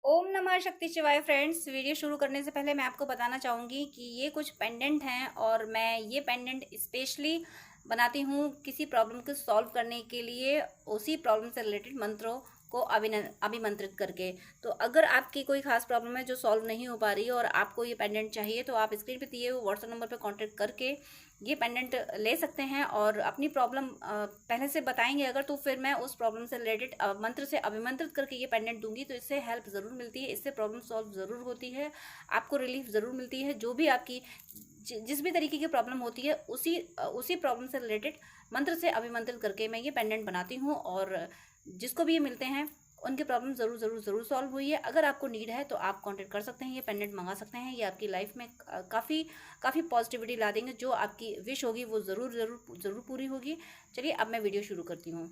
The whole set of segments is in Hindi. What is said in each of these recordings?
ओम नमः शक्ति शिवाय फ्रेंड्स। वीडियो शुरू करने से पहले मैं आपको बताना चाहूँगी कि ये कुछ पेंडेंट हैं और मैं ये पेंडेंट स्पेशली बनाती हूँ किसी प्रॉब्लम को सॉल्व करने के लिए, उसी प्रॉब्लम से रिलेटेड मंत्रों को अभिमंत्रित करके। तो अगर आपकी कोई खास प्रॉब्लम है जो सॉल्व नहीं हो पा रही है और आपको ये पेंडेंट चाहिए, तो आप स्क्रीन पे दिए हुए व्हाट्सएप नंबर पर कांटेक्ट करके ये पेंडेंट ले सकते हैं और अपनी प्रॉब्लम पहले से बताएंगे अगर, तो फिर मैं उस प्रॉब्लम से रिलेटेड मंत्र से अभिमंत्रित करके ये पेंडेंट दूंगी। तो इससे हेल्प ज़रूर मिलती है, इससे प्रॉब्लम सॉल्व ज़रूर होती है, आपको रिलीफ ज़रूर मिलती है। जो भी आपकी जिस भी तरीके की प्रॉब्लम होती है, उसी प्रॉब्लम से रिलेटेड मंत्र से अभिमंत्रित करके मैं ये पेंडेंट बनाती हूँ और जिसको भी ये मिलते हैं उनकी प्रॉब्लम ज़रूर ज़रूर ज़रूर सॉल्व हुई है। अगर आपको नीड है तो आप कांटेक्ट कर सकते हैं, ये पेंडेंट मंगा सकते हैं। ये आपकी लाइफ में काफ़ी काफ़ी पॉजिटिविटी ला देंगे। जो आपकी विश होगी वो ज़रूर ज़रूर ज़रूर पूरी होगी। चलिए अब मैं वीडियो शुरू करती हूँ।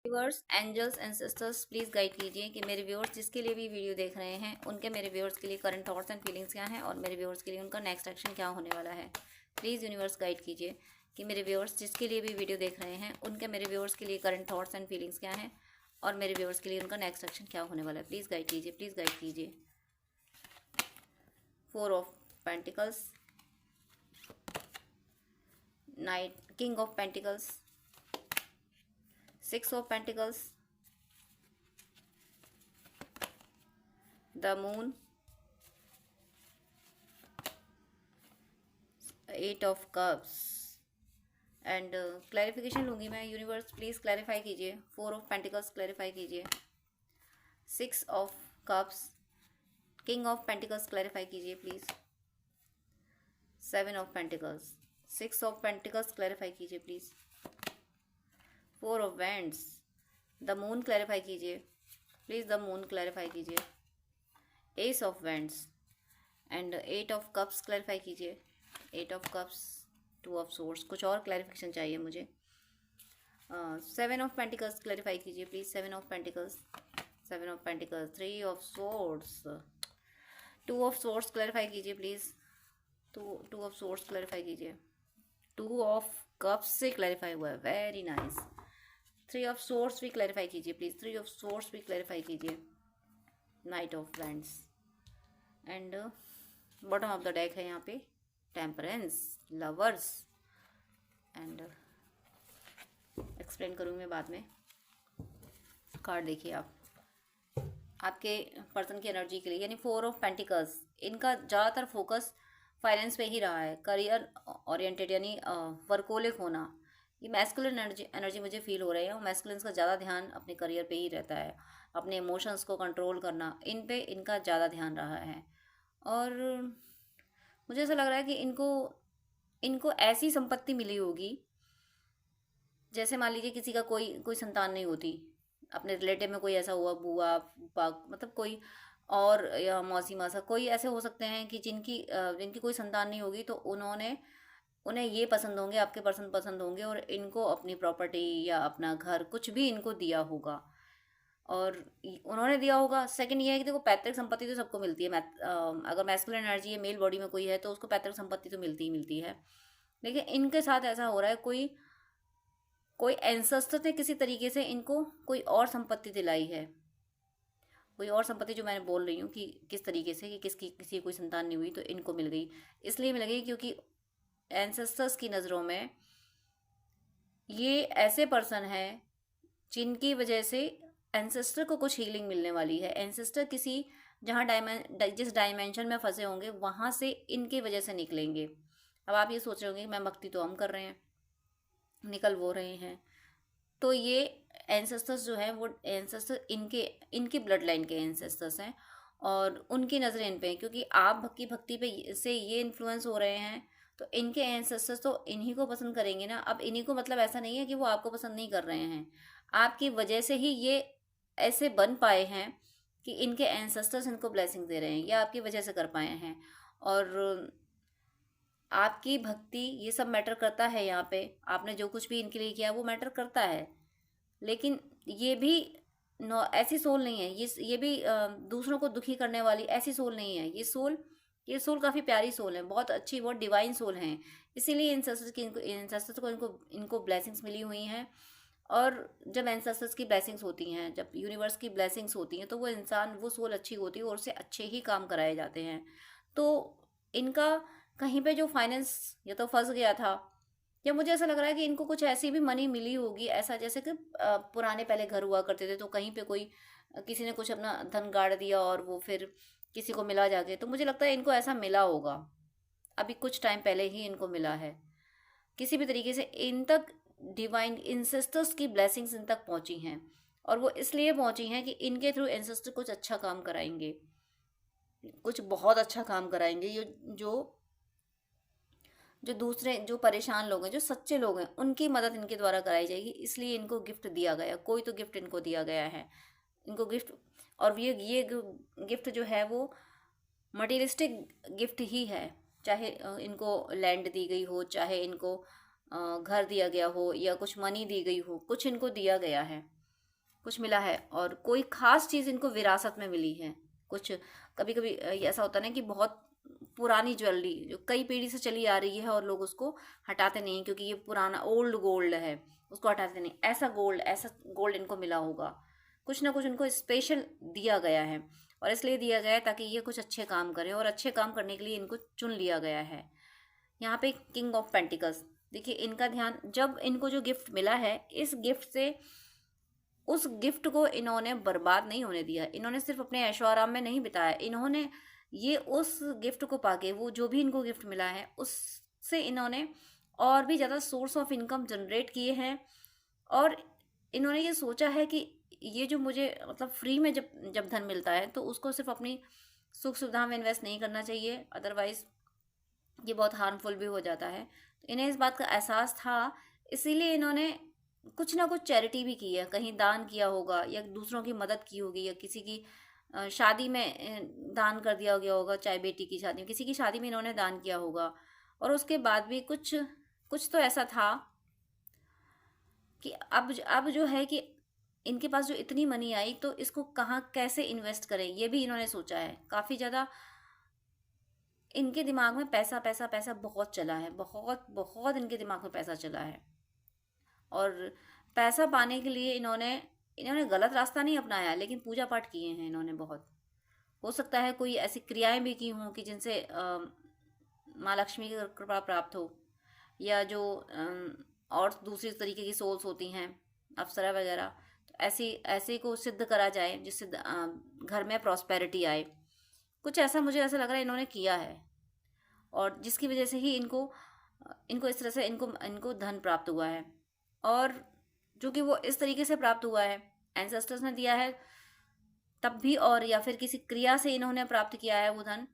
Viewers, angels and sisters, please guide कीजिए कि मेरे व्यूअर्स जिसके लिए भी वीडियो देख रहे हैं उनके, मेरे व्यूअर्स के लिए करंट थॉट्स एंड फीलिंग्स क्या हैं और मेरे व्यूअर्स के लिए उनका नेक्स्ट एक्शन क्या होने वाला है। प्लीज़ यूनिवर्स गाइड कीजिए कि मेरे व्यूअर्स जिसके लिए भी वीडियो देख रहे हैं उनके, मेरे व्यूअर्स के लिए करंट थॉट्स एंड फीलिंग्स क्या हैं और मेरे व्यूअर्स के लिए उनका नेक्स्ट एक्शन क्या होने वाला है। प्लीज़ गाइड कीजिए, प्लीज़ गाइड कीजिए। 4 of pentacles, night, king of pentacles, 6 of pentacles, the moon, 8 of cups and clarification लूँगी मैं। यूनिवर्स प्लीज़ क्लैरिफाई कीजिए। 4 ऑफ पेंटिकल्स क्लैरिफाई कीजिए, 6 of cups, king of pentacles clarify कीजिए please, 7 of pentacles, 6 of pentacles clarify कीजिए please, 4 of wands, the moon clarify कीजिए प्लीज़, द मून क्लैरिफाई कीजिए, ace of wands and 8 of cups clarify कीजिए, 8 ऑफ कप्स, 2 ऑफ सोर्स। कुछ और क्लैरिफिकेशन चाहिए मुझे। 7 ऑफ पेंटिकल्स क्लैरिफाई कीजिए please, 7 of pentacles, 7 of pentacles, 3 of source, 2 of source clarify कीजिए प्लीज़, 2 ऑफ सोर्स क्लैरिफाई कीजिए, 2 ऑफ कप्स से क्लैरिफाई हुआ है, वेरी नाइस। 3 ऑफ सोर्स भी क्लैरिफाई कीजिए प्लीज़, 3 ऑफ सोर्स भी क्लैरिफाई कीजिए, night of friends and bottom of the deck है यहाँ पे टेम्परेंस, लवर्स एंड एक्सप्लेन करूँगी मैं बाद में। कार्ड देखिए आप, आपके पर्सन की एनर्जी के लिए, यानी 4 ऑफ पेंटिकल्स, इनका ज़्यादातर फोकस फाइनेंस पे ही रहा है, करियर ओरिएंटेड यानी वर्कोलिक होना। ये मैस्कुलिन एनर्जी मुझे फील हो रही है। मैस्कुलिन्स का ज़्यादा ध्यान अपने करियर पे ही रहता है, अपने इमोशंस को कंट्रोल करना, इन पे इनका ज़्यादा ध्यान रहा है। और मुझे ऐसा लग रहा है कि इनको इनको ऐसी संपत्ति मिली होगी, जैसे मान लीजिए किसी का कोई कोई संतान नहीं होती, अपने रिलेटिव में कोई ऐसा हुआ, बुआ फूफा, मतलब कोई और, या मौसी मासा, कोई ऐसे हो सकते हैं कि जिनकी कोई संतान नहीं होगी, तो उन्हें ये पसंद होंगे, आपके पर्सन पसंद होंगे और इनको अपनी प्रॉपर्टी या अपना घर कुछ भी इनको दिया होगा और उन्होंने दिया होगा। सेकंड ये है कि देखो, पैतृक संपत्ति तो सबको मिलती है। अगर मैस्कुलिन एनर्जी है, मेल बॉडी में कोई है, तो उसको पैतृक संपत्ति तो मिलती ही मिलती है। लेकिन इनके साथ ऐसा हो रहा है, कोई कोई एंसेस्टर ने किसी तरीके से इनको कोई और संपत्ति दिलाई है, कोई और संपत्ति, जो मैं बोल रही हूँ कि किस तरीके से, कि किसी कोई संतान नहीं हुई तो इनको मिल गई। इसलिए मिल गई क्योंकि एंसेस्टर्स की नज़रों में ये ऐसे पर्सन हैं जिनकी वजह से एंसेस्टर को कुछ हीलिंग मिलने वाली है। एंसेस्टर किसी जिस डायमेंशन में फंसे होंगे वहाँ से इनकी वजह से निकलेंगे। अब आप ये सोच रहे होंगे, मैं भक्ति तो हम कर रहे हैं, निकल वो रहे हैं, तो ये एंसेस्टर्स जो है वो एंसेस्टर इनकी ब्लड लाइन के एंसेस्टर्स हैं और उनकी नज़रें इन पे हैं, क्योंकि आप भक्ति पे से ये इन्फ्लुएंस हो रहे हैं, तो इनके एंसेस्टर्स तो इन्हीं को पसंद करेंगे ना। अब इन्हीं को, मतलब ऐसा नहीं है कि वो आपको पसंद नहीं कर रहे हैं, आपकी वजह से ही ये ऐसे बन पाए हैं कि इनके एंसेस्टर्स इनको ब्लेसिंग दे रहे हैं, या आपकी वजह से कर पाए हैं। और आपकी भक्ति, ये सब मैटर करता है यहाँ पे। आपने जो कुछ भी इनके लिए किया वो मैटर करता है, लेकिन ये भी ऐसी सोल नहीं है, ये भी दूसरों को दुखी करने वाली ऐसी सोल नहीं है। ये सोल काफ़ी प्यारी सोल है, बहुत अच्छी, बहुत डिवाइन सोल हैं। इसीलिए इंसेस्टर्स को इनको ब्लेसिंग्स मिली हुई हैं और जब एंसेस्टर्स की ब्लेसिंग्स होती हैं, जब यूनिवर्स की ब्लेसिंग्स होती हैं, तो वो इंसान, वो सोल अच्छी होती है और उससे अच्छे ही काम कराए जाते हैं। तो इनका कहीं पे जो फाइनेंस या तो फंस गया था, या मुझे ऐसा लग रहा है कि इनको कुछ ऐसी भी मनी मिली होगी, ऐसा जैसे कि पुराने पहले घर हुआ करते थे, तो कहीं पे कोई किसी ने कुछ अपना धन गाड़ दिया और वो फिर किसी को मिला जाके, तो मुझे लगता है इनको ऐसा मिला होगा। अभी कुछ टाइम पहले ही इनको मिला है, किसी भी तरीके से इन तक डिवाइन इंसेस्टर्स की ब्लेसिंग्स इन तक पहुंची हैं, और वो इसलिए पहुंची हैं कि इनके थ्रू इंसेस्टर कुछ अच्छा काम कराएंगे, कुछ बहुत अच्छा काम कराएंगे। ये जो जो दूसरे जो परेशान लोग हैं, जो सच्चे लोग हैं, उनकी मदद इनके द्वारा कराई जाएगी, इसलिए इनको गिफ्ट दिया गया, कोई तो गिफ्ट इनको दिया गया है, इनको गिफ्ट। और ये गिफ्ट जो है वो मटेरियलिस्टिक गिफ्ट ही है, चाहे इनको लैंड दी गई हो, चाहे इनको घर दिया गया हो, या कुछ मनी दी गई हो, कुछ इनको दिया गया है, कुछ मिला है, और कोई खास चीज़ इनको विरासत में मिली है। कुछ कभी कभी ऐसा होता है ना कि बहुत पुरानी ज्वेलरी जो कई पीढ़ी से चली आ रही है और लोग उसको हटाते नहीं, क्योंकि ये पुराना ओल्ड गोल्ड है, उसको हटाते नहीं। ऐसा गोल्ड इनको मिला होगा, कुछ ना कुछ इनको स्पेशल दिया गया है, और इसलिए दिया गया है ताकि ये कुछ अच्छे काम करें, और अच्छे काम करने के लिए इनको चुन लिया गया है। यहाँ पे किंग ऑफ पेंटिकल्स, देखिए इनका ध्यान, जब इनको जो गिफ्ट मिला है, इस गिफ्ट से, उस गिफ्ट को इन्होंने बर्बाद नहीं होने दिया, इन्होंने सिर्फ अपने ऐशो आराम में नहीं बिताया, इन्होंने ये उस गिफ्ट को पाके, वो जो भी इनको गिफ्ट मिला है उससे इन्होंने और भी ज़्यादा सोर्स ऑफ इनकम जनरेट किए हैं। और इन्होंने ये सोचा है कि ये जो मुझे मतलब फ्री में जब जब धन मिलता है, तो उसको सिर्फ अपनी सुख सुविधा में इन्वेस्ट नहीं करना चाहिए, अदरवाइज ये बहुत हार्मफुल भी हो जाता है। तो इन्हें इस बात का एहसास था, इसीलिए इन्होंने कुछ ना कुछ चैरिटी भी की है, कहीं दान किया होगा, या दूसरों की मदद की होगी, या किसी की शादी में दान कर दिया गया होगा, चाहे बेटी की शादी में, किसी की शादी में इन्होंने दान किया होगा। और उसके बाद भी कुछ कुछ तो ऐसा था कि अब जो है कि इनके पास जो इतनी मनी आई, तो इसको कहाँ कैसे इन्वेस्ट करें, ये भी इन्होंने सोचा है। काफ़ी ज़्यादा इनके दिमाग में पैसा पैसा पैसा बहुत चला है, बहुत बहुत इनके दिमाग में पैसा चला है। और पैसा पाने के लिए इन्होंने इन्होंने गलत रास्ता नहीं अपनाया, लेकिन पूजा पाठ किए हैं इन्होंने बहुत। हो सकता है कोई ऐसी क्रियाएं भी की हों कि जिनसे माँ लक्ष्मी की कृपा प्राप्त हो, या जो और दूसरी तरीके की सोल्स होती हैं, अप्सरा वगैरह, तो ऐसी ऐसे को सिद्ध करा जाए जिससे घर में प्रॉस्पेरिटी आए। कुछ ऐसा मुझे ऐसा लग रहा है इन्होंने किया है, और जिसकी वजह से ही इनको इनको इस तरह से इनको इनको धन प्राप्त हुआ है। और जो कि वो इस तरीके से प्राप्त हुआ है, एंसेस्टर्स ने दिया है तब भी, और या फिर किसी क्रिया से इन्होंने प्राप्त किया है वो धन,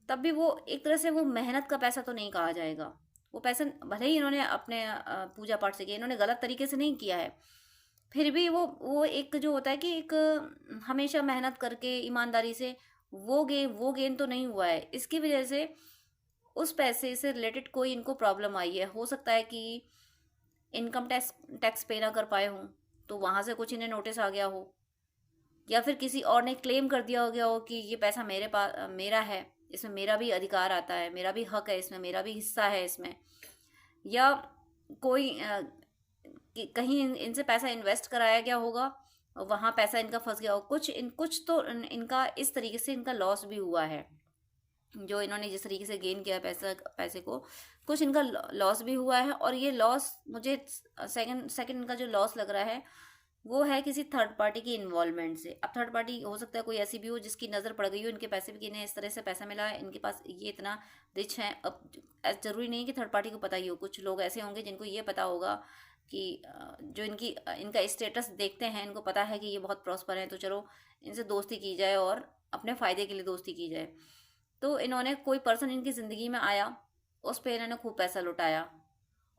तब भी वो एक तरह से वो मेहनत का पैसा तो नहीं कहा जाएगा। वो पैसा भले ही इन्होंने अपने पूजा पाठ से किया, इन्होंने गलत तरीके से नहीं किया है, फिर भी वो एक जो होता है कि एक हमेशा मेहनत करके ईमानदारी से वो गेन तो नहीं हुआ है। इसकी वजह से उस पैसे से रिलेटेड कोई इनको प्रॉब्लम आई है। हो सकता है कि इनकम टैक्स टैक्स पे ना कर पाए हों, तो वहाँ से कुछ इन्हें नोटिस आ गया हो, या फिर किसी और ने क्लेम कर दिया हो गया हो कि ये पैसा मेरे पास मेरा है, इसमें मेरा भी अधिकार आता है, मेरा भी हक है, इसमें मेरा भी हिस्सा है इसमें। या कोई कहीं इनसे पैसा इन्वेस्ट कराया गया होगा, वहाँ पैसा इनका फंस गया हो, कुछ तो इनका इस तरीके से इनका लॉस भी हुआ है। जो इन्होंने जिस तरीके से गेन किया पैसे को, कुछ इनका लॉस भी हुआ है। और ये लॉस मुझे सेकंड इनका जो लॉस लग रहा है वो है किसी थर्ड पार्टी की इन्वॉल्वमेंट से। अब थर्ड पार्टी हो सकता है कोई ऐसी भी हो जिसकी नज़र पड़ गई हो इनके पैसे पे कि इन्हें इस तरह से पैसा मिला है, इनके पास ये इतना रिच है। अब ज़रूरी नहीं कि थर्ड पार्टी को पता ही हो, कुछ लोग ऐसे होंगे जिनको ये पता होगा कि जो इनका स्टेटस देखते हैं, इनको पता है कि ये बहुत प्रॉस्पर है, तो चलो इनसे दोस्ती की जाए और अपने फ़ायदे के लिए दोस्ती की जाए। तो इन्होंने, कोई पर्सन इनकी ज़िंदगी में आया, उस पर इन्होंने खूब पैसा लुटाया,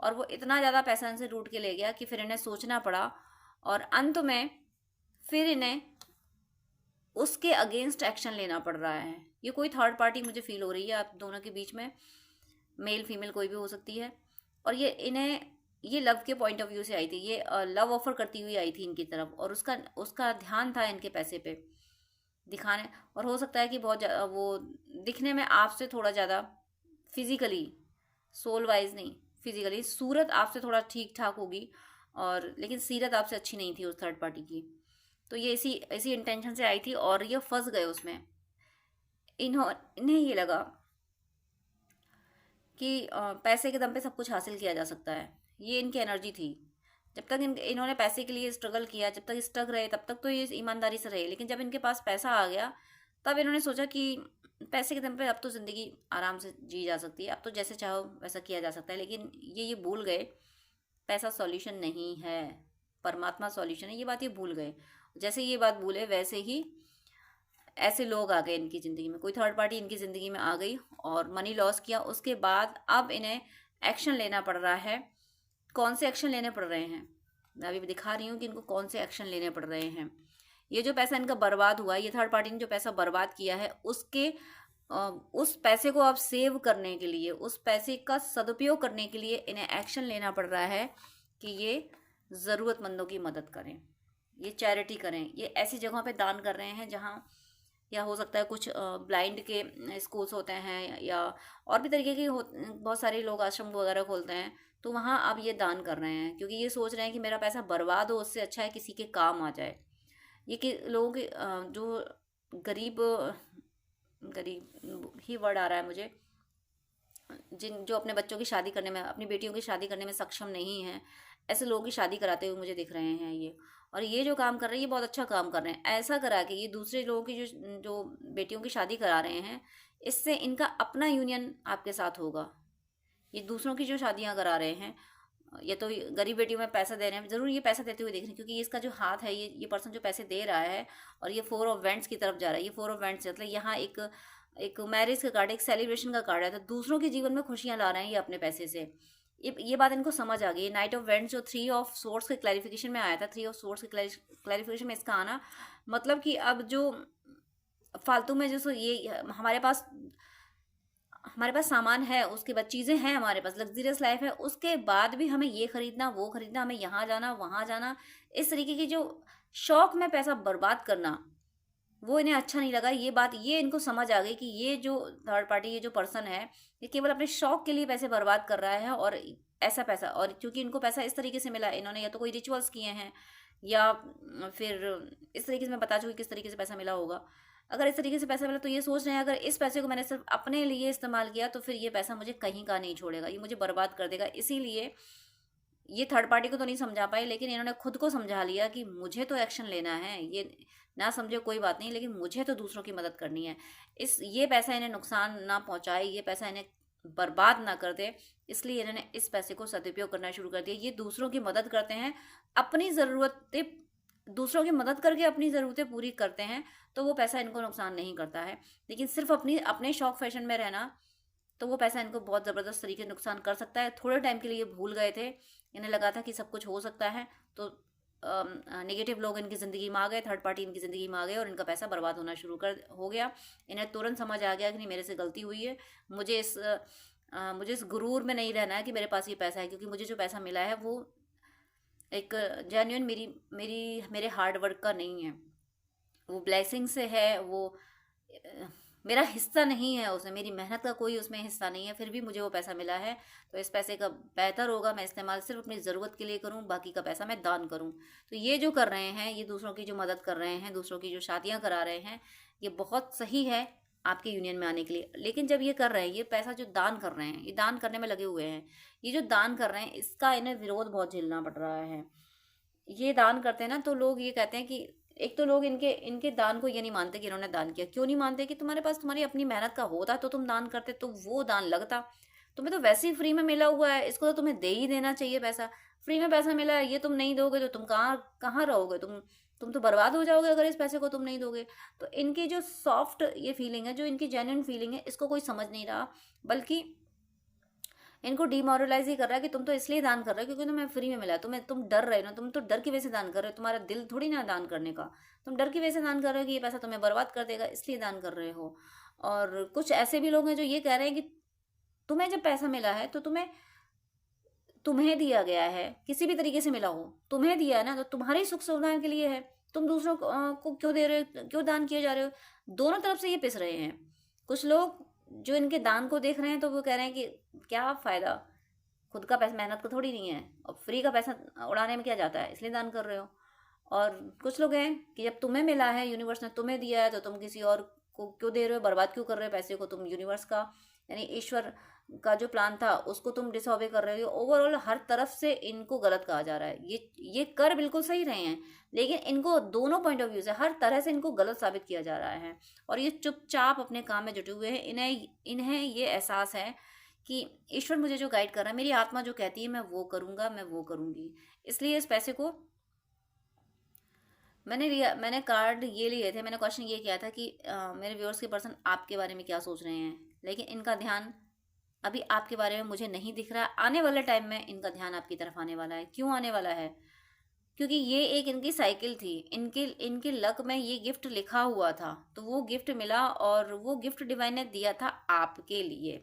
और वो इतना ज़्यादा पैसा इनसे लूट के ले गया कि फिर इन्हें सोचना पड़ा, और अंत में फिर इन्हें उसके अगेंस्ट एक्शन लेना पड़ रहा है। ये कोई थर्ड पार्टी मुझे फील हो रही है आप दोनों के बीच में, मेल फीमेल कोई भी हो सकती है। और ये लव के पॉइंट ऑफ व्यू से आई थी, ये लव ऑफर करती हुई आई थी इनकी तरफ, और उसका ध्यान था इनके पैसे पे दिखाने। और हो सकता है कि बहुत वो दिखने में आपसे थोड़ा ज़्यादा फिजिकली, सोल वाइज नहीं, फिजिकली सूरत आपसे थोड़ा ठीक ठाक होगी, और लेकिन सीरत आपसे अच्छी नहीं थी उस थर्ड पार्टी की। तो ये इसी इसी इंटेंशन से आई थी और ये फंस गए उसमें। इन्हें ये लगा कि पैसे के दम पे सब कुछ हासिल किया जा सकता है, ये इनकी एनर्जी थी। जब तक इन्होंने पैसे के लिए स्ट्रगल किया, जब तक स्टक रहे, तब तक तो ये ईमानदारी से रहे। लेकिन जब इनके पास पैसा आ गया, तब इन्होंने सोचा कि पैसे के दम पे अब तो ज़िंदगी आराम से जी जा सकती है, अब तो जैसे चाहो वैसा किया जा सकता है। लेकिन ये भूल गए पैसा सॉल्यूशन नहीं है, परमात्मा सॉल्यूशन है, ये बात ये भूल गए। जैसे ये बात भूले वैसे ही ऐसे लोग आ गए इनकी ज़िंदगी में, कोई थर्ड पार्टी इनकी ज़िंदगी में आ गई और मनी लॉस किया। उसके बाद अब इन्हें एक्शन लेना पड़ रहा है। कौन से एक्शन लेने पड़ रहे हैं, मैं अभी दिखा रही हूँ कि इनको कौन से एक्शन लेने पड़ रहे हैं। ये जो पैसा इनका बर्बाद हुआ, ये थर्ड पार्टी ने जो पैसा बर्बाद किया है, उसके उस पैसे को अब सेव करने के लिए, उस पैसे का सदुपयोग करने के लिए इन्हें एक्शन लेना पड़ रहा है कि ये ज़रूरतमंदों की मदद करें, ये चैरिटी करें। ये ऐसी जगहों पे दान कर रहे हैं जहाँ, या हो सकता है कुछ ब्लाइंड के स्कूल्स होते हैं, या और भी तरीके के बहुत सारे लोग आश्रम वगैरह खोलते हैं, तो वहाँ अब ये दान कर रहे हैं क्योंकि ये सोच रहे हैं कि मेरा पैसा बर्बाद हो, उससे अच्छा है किसी के काम आ जाए। ये कि लोगों के जो गरीब गरीब ही वर्ड आ रहा है मुझे, जो अपने बच्चों की शादी करने में, अपनी बेटियों की शादी करने में सक्षम नहीं है, ऐसे लोगों की शादी कराते हुए मुझे दिख रहे हैं ये। और ये जो काम कर रहे हैं, ये बहुत अच्छा काम कर रहे हैं। ऐसा करा के ये दूसरे लोगों की जो बेटियों की शादी करा रहे हैं, इससे इनका अपना यूनियन आपके साथ होगा। ये दूसरों की जो शादियां करा रहे हैं, ये तो गरीब बेटियों में पैसा दे रहे हैं, जरूर ये पैसा देते हुए देख रहे हैं क्योंकि इसका जो हाथ है, ये पर्सन जो पैसे दे रहा है, और ये 4 ऑफ वेंट्स की तरफ जा रहा है। ये 4 ऑफ वेंट्स मतलब यहाँ एक मैरिज का कार्ड, एक सेलिब्रेशन का कार्ड है, तो दूसरों के जीवन में खुशियां ला रहे हैं ये अपने पैसे से। ये बात इनको समझ आ गई। नाइट ऑफ वेंट्स जो 3 ऑफ सोर्स के क्लैरिफिकेशन में आया था, 3 ऑफ सोर्स के क्लैरिफिकेशन में इसका आना मतलब कि अब जो फालतू में जो ये हमारे पास सामान है, उसके बाद चीज़ें हैं, हमारे पास लग्जरियस लाइफ है, उसके बाद भी हमें ये खरीदना, वो खरीदना, हमें यहाँ जाना, वहाँ जाना, इस तरीके की जो शौक में पैसा बर्बाद करना, वो इन्हें अच्छा नहीं लगा। ये बात ये इनको समझ आ गई कि ये जो थर्ड पार्टी, ये जो पर्सन है, ये केवल अपने शौक के लिए पैसे बर्बाद कर रहा है। और ऐसा पैसा, और क्योंकि इनको पैसा इस तरीके से मिला, इन्होंने या तो कोई रिचुअल्स किए हैं, या फिर इस तरीके से मैं बता चुकी किस तरीके से पैसा मिला होगा। अगर इस तरीके से पैसा मिला तो ये सोच रहे हैं अगर इस पैसे को मैंने सिर्फ अपने लिए इस्तेमाल किया तो फिर ये पैसा मुझे कहीं का नहीं छोड़ेगा, ये मुझे बर्बाद कर देगा। इसीलिए ये थर्ड पार्टी को तो नहीं समझा पाए, लेकिन इन्होंने खुद को समझा लिया कि मुझे तो एक्शन लेना है। ये ना समझे कोई बात नहीं, लेकिन मुझे तो दूसरों की मदद करनी है। ये पैसा इन्हें नुकसान ना पहुंचाए, ये पैसा इन्हें बर्बाद ना कर दे, इसलिए इन्होंने इस पैसे को सदुपयोग करना शुरू कर दिया। ये दूसरों की मदद करते हैं, अपनी ज़रूरतें, दूसरों की मदद करके अपनी ज़रूरतें पूरी करते हैं, तो वो पैसा इनको नुकसान नहीं करता है। लेकिन सिर्फ अपने शौक फैशन में रहना, तो वो पैसा इनको बहुत ज़बरदस्त तरीके से नुकसान कर सकता है। थोड़े टाइम के लिए भूल गए थे, इन्हें लगा था कि सब कुछ हो सकता है, तो नेगेटिव लोग इनकी ज़िंदगी में आ गए, थर्ड पार्टी इनकी ज़िंदगी में आ गए और इनका पैसा बर्बाद होना शुरू हो गया। इन्हें तुरंत समझ आ गया कि नहीं, मेरे से गलती हुई है, मुझे इस गुरूर में नहीं रहना है कि मेरे पास ये पैसा है, क्योंकि मुझे जो पैसा मिला है वो एक जेन्युइन मेरे हार्ड वर्क का नहीं है, वो ब्लेसिंग से है, वो मेरा हिस्सा नहीं है, उसमें मेरी मेहनत का कोई उसमें हिस्सा नहीं है, फिर भी मुझे वो पैसा मिला है। तो इस पैसे का बेहतर होगा मैं इस्तेमाल सिर्फ अपनी ज़रूरत के लिए करूं, बाकी का पैसा मैं दान करूं। तो ये जो कर रहे हैं, ये दूसरों की जो मदद कर रहे हैं, दूसरों की जो शादियां करा रहे हैं, ये बहुत सही है आपके यूनियन में आने के लिए। लेकिन जब ये कर रहे हैं, ये पैसा जो दान कर रहे हैं, ये दान करने में लगे हुए हैं, ये जो दान कर रहे हैं, इसका इन्हें विरोध बहुत झेलना पड़ रहा है। ये दान करते हैं ना, तो लोग ये कहते हैं कि एक तो लोग इनके दान को ये नहीं मानते कि इन्होंने दान किया। क्यों नहीं मानते? कि तुम्हारे पास तुम्हारी अपनी मेहनत का होता तो तुम दान करते, तो वो दान लगता। तुम्हें तो वैसे ही फ्री में मिला हुआ है, इसको तो तुम्हें दे ही देना चाहिए पैसा। फ्री में पैसा मिला है, ये तुम नहीं दोगे तो तुम कहाँ कहाँ रहोगे? तुम तो बर्बाद हो जाओगे अगर इस पैसे को तुम नहीं दोगे। तो इनकी जो सॉफ्ट ये फीलिंग है, जो इनकी जेन्युइन फीलिंग है, इसको कोई समझ नहीं रहा, बल्कि इनको डिमोरलाइज ही कर रहा है कि तुम तो इसलिए दान कर रहे हो क्योंकि तुम्हें फ्री में मिला है। तुम डर रहे हो ना, तुम तो डर की वजह से दान कर रहे हो, तुम्हारा दिल थोड़ी ना दान करने का, तुम डर की वजह से दान कर रहे हो कि ये पैसा तुम्हें बर्बाद कर देगा, इसलिए दान कर रहे हो। और कुछ ऐसे भी लोग हैं जो ये कह रहे हैं कि तुम्हें जब पैसा मिला है तो तुम्हें दिया गया है, किसी भी तरीके से मिला हो, तुम्हें दिया है ना, तो तुम्हारी सुख सुविधा के लिए है। तुम दूसरों को क्यों दे रहे हो, क्यों दान किए जा रहे हो? दोनों तरफ से ये पिस रहे हैं। कुछ लोग जो इनके दान को देख रहे हैं तो वो कह रहे हैं कि क्या फ़ायदा, खुद का पैसा मेहनत का थोड़ी नहीं है, और फ्री का पैसा उड़ाने में क्या जाता है, इसलिए दान कर रहे हो। और कुछ लोग हैं कि जब तुम्हें मिला है, यूनिवर्स ने तुम्हें दिया है, तो तुम किसी और को क्यों दे रहे हो, बर्बाद क्यों कर रहे हो पैसे को। तुम यूनिवर्स का यानी ईश्वर का जो प्लान था उसको तुम डिसऑबे कर रहे हो। ओवरऑल हर तरफ से इनको गलत कहा जा रहा है। ये कर बिल्कुल सही रहे हैं, लेकिन इनको दोनों पॉइंट ऑफ व्यू से हर तरह से इनको गलत साबित किया जा रहा है। और ये चुपचाप अपने काम में जुटे हुए हैं। इन्हें ये एहसास है कि ईश्वर मुझे जो गाइड कर रहा है, मेरी आत्मा जो कहती है मैं वो करूँगा, मैं वो करूँगी। इसलिए इस पैसे को मैंने कार्ड ये लिए थे, मैंने क्वेश्चन ये किया था कि मेरे व्यूअर्स के पर्सन आपके बारे में क्या सोच रहे हैं, लेकिन इनका ध्यान अभी आपके बारे में मुझे नहीं दिख रहा है। आने वाले टाइम में इनका ध्यान आपकी तरफ आने वाला है। क्यों आने वाला है? क्योंकि ये एक इनकी साइकिल थी, इनके लक में ये गिफ्ट लिखा हुआ था, तो वो गिफ्ट मिला और वो गिफ्ट डिवाइन ने दिया था आपके लिए।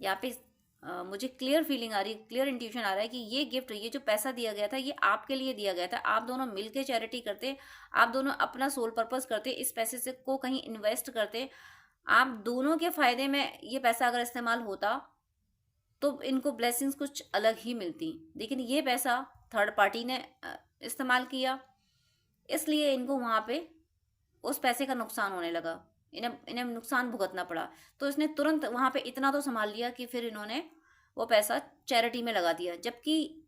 यहाँ पे मुझे क्लियर फीलिंग आ रही है, क्लियर इंट्यूशन आ रहा है कि ये गिफ्ट, ये जो पैसा दिया गया था, ये आपके लिए दिया गया था। आप दोनों मिलके चैरिटी करते, आप दोनों अपना सोल पर्पस करते, इस पैसे से को कहीं इन्वेस्ट करते, आप दोनों के फायदे में ये पैसा अगर इस्तेमाल होता तो इनको ब्लेसिंग्स कुछ अलग ही मिलती। लेकिन ये पैसा थर्ड पार्टी ने इस्तेमाल किया, इसलिए इनको वहाँ पे उस पैसे का नुकसान होने लगा, इन्हें नुकसान भुगतना पड़ा। तो इसने तुरंत वहाँ पे इतना तो संभाल लिया कि फिर इन्होंने वो पैसा चैरिटी में लगा दिया। जबकि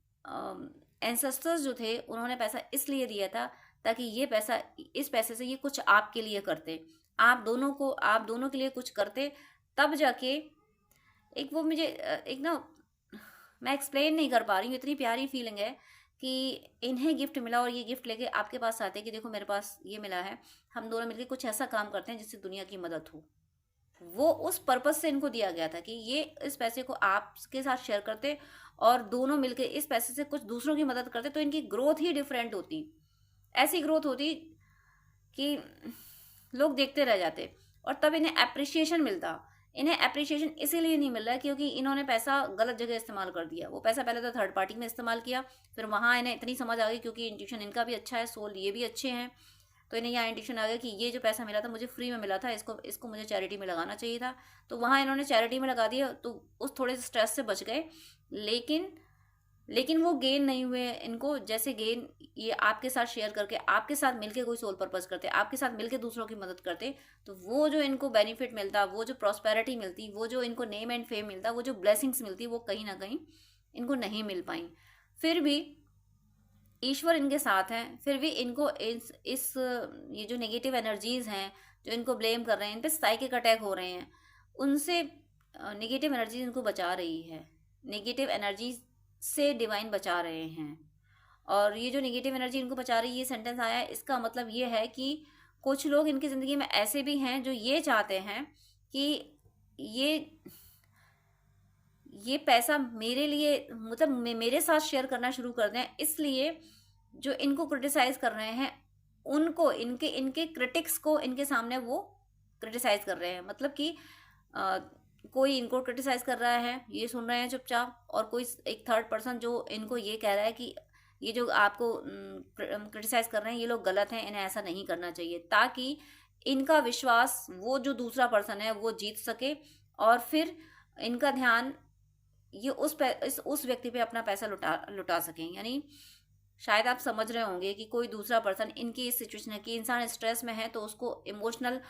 एंसेस्टर्स जो थे उन्होंने पैसा इसलिए दिया था ताकि ये पैसा, इस पैसे से ये कुछ आपके लिए करते, आप दोनों के लिए कुछ करते, तब जाके एक वो मुझे एक ना, मैं एक्सप्लेन नहीं कर पा रही हूँ, इतनी प्यारी फीलिंग है कि इन्हें गिफ्ट मिला और ये गिफ्ट लेके आपके पास आते कि देखो मेरे पास ये मिला है, हम दोनों मिलकर कुछ ऐसा काम करते हैं जिससे दुनिया की मदद हो। वो उस पर्पस से इनको दिया गया था कि ये इस पैसे को आपके साथ शेयर करते और दोनों मिलकर इस पैसे से कुछ दूसरों की मदद करते, तो इनकी ग्रोथ ही डिफरेंट होती। ऐसी ग्रोथ होती कि लोग देखते रह जाते और तब इन्हें अप्रिसिएशन मिलता। इन्हें अप्रिसिएशन इसीलिए नहीं मिल रहा है क्योंकि इन्होंने पैसा गलत जगह इस्तेमाल कर दिया। वो पैसा पहले तो थर्ड पार्टी में इस्तेमाल किया, फिर वहाँ इन्हें इतनी समझ आ गई, क्योंकि इंट्यूशन इनका भी अच्छा है, सोल ये भी अच्छे हैं, तो इन्हें यहाँ इंट्यूशन आ गया कि ये जो पैसा मिला था मुझे फ्री में मिला था, इसको मुझे चैरिटी में लगाना चाहिए था। तो वहाँ इन्होंने चैरिटी में लगा दिया, तो उस थोड़े से स्ट्रेस से बच गए। लेकिन वो गेन नहीं हुए इनको, जैसे गेन ये आपके साथ शेयर करके, आपके साथ मिलके कोई सोल पर्पस करते, आपके साथ मिलके दूसरों की मदद करते, तो वो जो इनको बेनिफिट मिलता, वो जो प्रॉस्पेरिटी मिलती, वो जो इनको नेम एंड फेम मिलता, वो जो ब्लेसिंग्स मिलती, वो कहीं ना कहीं इनको नहीं मिल पाई। फिर भी ईश्वर इनके साथ हैं, फिर भी इनको इस ये जो नेगेटिव एनर्जीज हैं जो इनको ब्लेम कर रहे हैं, इन पे साइकिक अटैक हो रहे हैं, उनसे नेगेटिव एनर्जी इनको बचा रही है, नेगेटिव एनर्जी से डिवाइन बचा रहे हैं। और ये जो नेगेटिव एनर्जी इनको बचा रही है, ये सेंटेंस आया है, इसका मतलब ये है कि कुछ लोग इनकी ज़िंदगी में ऐसे भी हैं जो ये चाहते हैं कि ये पैसा मेरे लिए, मतलब मेरे साथ शेयर करना शुरू कर दें, इसलिए जो इनको क्रिटिसाइज कर रहे हैं उनको, इनके क्रिटिक्स को इनके सामने वो क्रिटिसाइज कर रहे हैं। मतलब कि कोई इनको क्रिटिसाइज कर रहा है, ये सुन रहे हैं चुपचाप, और कोई एक थर्ड पर्सन जो इनको ये कह रहा है कि ये जो आपको क्रिटिसाइज कर रहे हैं ये लोग गलत हैं, इन्हें ऐसा नहीं करना चाहिए, ताकि इनका विश्वास वो जो दूसरा पर्सन है वो जीत सके और फिर इनका ध्यान ये उस व्यक्ति पे अपना पैसा लुटा सकें। यानी शायद आप समझ रहे होंगे कि कोई दूसरा पर्सन इनकी इस सिचुएशन है कि इंसान स्ट्रेस में है, तो उसको इमोशनल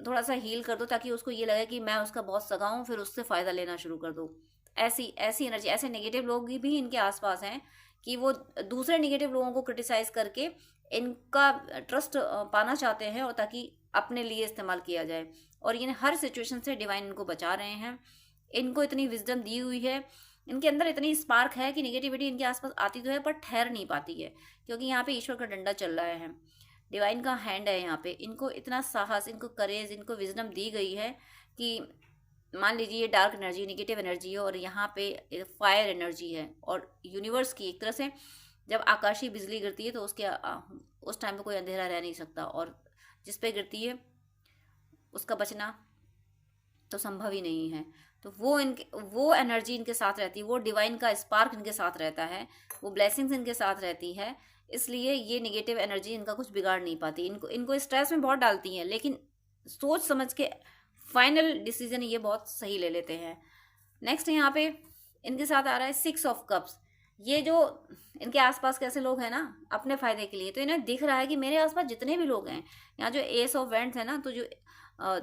थोड़ा सा हील कर दो ताकि उसको ये लगे कि मैं उसका बहुत सगा हूँ, फिर उससे फ़ायदा लेना शुरू कर दो। ऐसी एनर्जी, ऐसे नेगेटिव लोग भी इनके आसपास हैं कि वो दूसरे नेगेटिव लोगों को क्रिटिसाइज करके इनका ट्रस्ट पाना चाहते हैं और ताकि अपने लिए इस्तेमाल किया जाए। और ये हर सिचुएशन से डिवाइन इनको बचा रहे हैं, इनको इतनी विजडम दी हुई है, इनके अंदर इतनी स्पार्क है कि नेगेटिविटी इनके आसपास आती तो है पर ठहर नहीं पाती है, क्योंकि यहाँ पे ईश्वर का डंडा चल रहा है, डिवाइन का हैंड है यहाँ पे। इनको इतना साहस, इनको करेज, इनको विजडम दी गई है कि मान लीजिए ये डार्क एनर्जी, नेगेटिव एनर्जी है और यहाँ पे फायर एनर्जी है, और यूनिवर्स की एक तरह से जब आकाशीय बिजली गिरती है तो उस टाइम पे कोई अंधेरा रह नहीं सकता, और जिस पे गिरती है उसका बचना तो संभव ही नहीं है। तो वो एनर्जी इनके साथ रहती है, वो डिवाइन का स्पार्क इनके साथ रहता है, वो ब्लेसिंग्स इनके साथ रहती है, इसलिए ये नेगेटिव एनर्जी इनका कुछ बिगाड़ नहीं पाती। इनको स्ट्रेस में बहुत डालती हैं, लेकिन सोच समझ के फाइनल डिसीजन ये बहुत सही ले लेते हैं। नेक्स्ट यहाँ पे इनके साथ आ रहा है 6 ऑफ कप्स। ये जो इनके आसपास कैसे लोग हैं ना, अपने फायदे के लिए, तो इन्हें दिख रहा है कि मेरे आसपास जितने भी लोग हैं, यहाँ जो एस ऑफ वेंट्स है ना, तो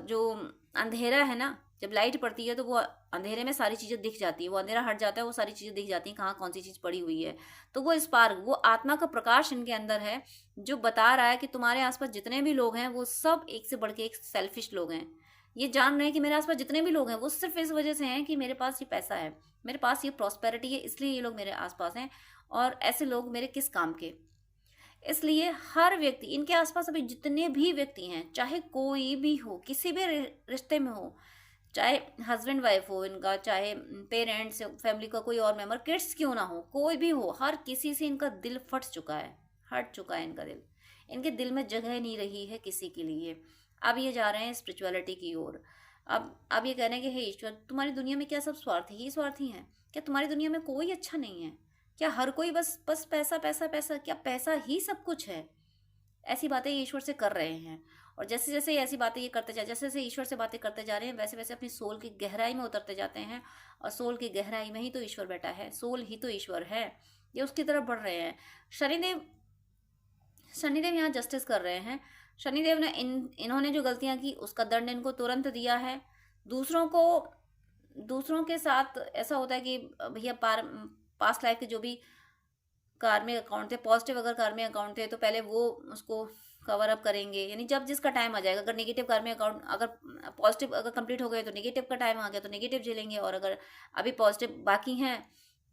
जो अंधेरा है ना, जब लाइट पड़ती है तो वो अंधेरे में सारी चीज़ें दिख जाती है, वो अंधेरा हट जाता है, वो सारी चीज़ें दिख जाती हैं कहाँ कौन सी चीज़ पड़ी हुई है। तो वो स्पार्क, वो आत्मा का प्रकाश इनके अंदर है, जो बता रहा है कि तुम्हारे आसपास जितने भी लोग हैं वो सब एक से बढ़ के एक सेल्फिश लोग हैं। ये जान रहे हैं कि मेरे आसपास जितने भी लोग हैं वो सिर्फ इस वजह से हैं कि मेरे पास ये पैसा है, मेरे पास ये प्रॉस्पेरिटी है, इसलिए ये लोग मेरे आसपास हैं, और ऐसे लोग मेरे किस काम के। इसलिए हर व्यक्ति, इनके आसपास अभी जितने भी व्यक्ति हैं, चाहे कोई भी हो, किसी भी रिश्ते में हो, चाहे हस्बैंड वाइफ हो इनका, चाहे पेरेंट्स, फैमिली का कोई और मेंबर, किड्स क्यों ना हो, कोई भी हो, हर किसी से इनका दिल फट चुका है, हट चुका है इनका दिल। इनके दिल में जगह नहीं रही है किसी के लिए। अब ये जा रहे हैं स्पिरिचुअलिटी की ओर। अब ये कह रहे हैं कि हे ईश्वर, तुम्हारी दुनिया में क्या सब स्वार्थी ही स्वार्थी हैं? क्या तुम्हारी दुनिया में कोई अच्छा नहीं है? क्या हर कोई बस बस पैसा पैसा पैसा, क्या पैसा ही सब कुछ है? ऐसी बातें ये ईश्वर से कर रहे हैं। और जैसे जैसे ये ऐसी बातें ये करते जा, जैसे जैसे ईश्वर से बातें करते जा रहे हैं, वैसे वैसे अपनी सोल की गहराई में उतरते जाते हैं। और सोल की गहराई में ही तो ईश्वर बैठा है, सोल ही तो ईश्वर है। ये उसकी तरफ बढ़ रहे हैं। शनिदेव शनिदेव यहाँ जस्टिस कर रहे हैं। शनिदेव ने इन्होंने जो गलतियां की उसका दंड इनको तुरंत दिया है। दूसरों के साथ ऐसा होता है कि भैया पास्ट लाइफ के जो भी कार्मिक अकाउंट थे, पॉजिटिव अगर कार्मिक अकाउंट थे तो पहले वो उसको कवर अप करेंगे, यानी जब जिसका टाइम आ जाएगा। अगर नेगेटिव कार्मिक अकाउंट, अगर पॉजिटिव अगर कंप्लीट हो गए तो नेगेटिव का टाइम आ गया तो नेगेटिव झेलेंगे, और अगर अभी पॉजिटिव बाकी हैं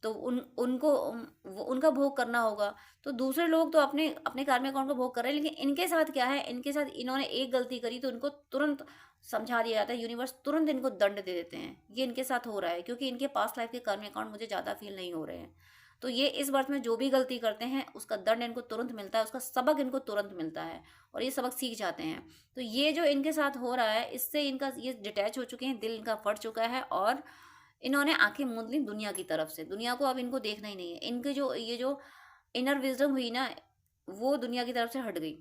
तो उनका भोग करना होगा। तो दूसरे लोग तो अपने अपने कार्मिक अकाउंट का भोग कर रहे हैं, लेकिन इनके साथ क्या है, इनके साथ इन्होंने एक गलती करी तो इनको तुरंत समझा दिया जाता है, यूनिवर्स तुरंत इनको दंड दे देते हैं। ये इनके साथ हो रहा है क्योंकि इनके पास्ट लाइफ के कार्मिक अकाउंट मुझे ज़्यादा फील नहीं हो रहे हैं। तो ये इस बर्थ में जो भी गलती करते हैं उसका दंड इनको तुरंत मिलता है, उसका सबक इनको तुरंत मिलता है, और ये सबक सीख जाते हैं। तो ये जो इनके साथ हो रहा है, इससे इनका ये डिटैच हो चुके हैं, दिल इनका फट चुका है, और इन्होंने आंखें मूंद ली दुनिया की तरफ से। दुनिया को अब इनको देखना ही नहीं है। इनके जो ये जो इनर विजडम हुई ना, वो दुनिया की तरफ से हट गई,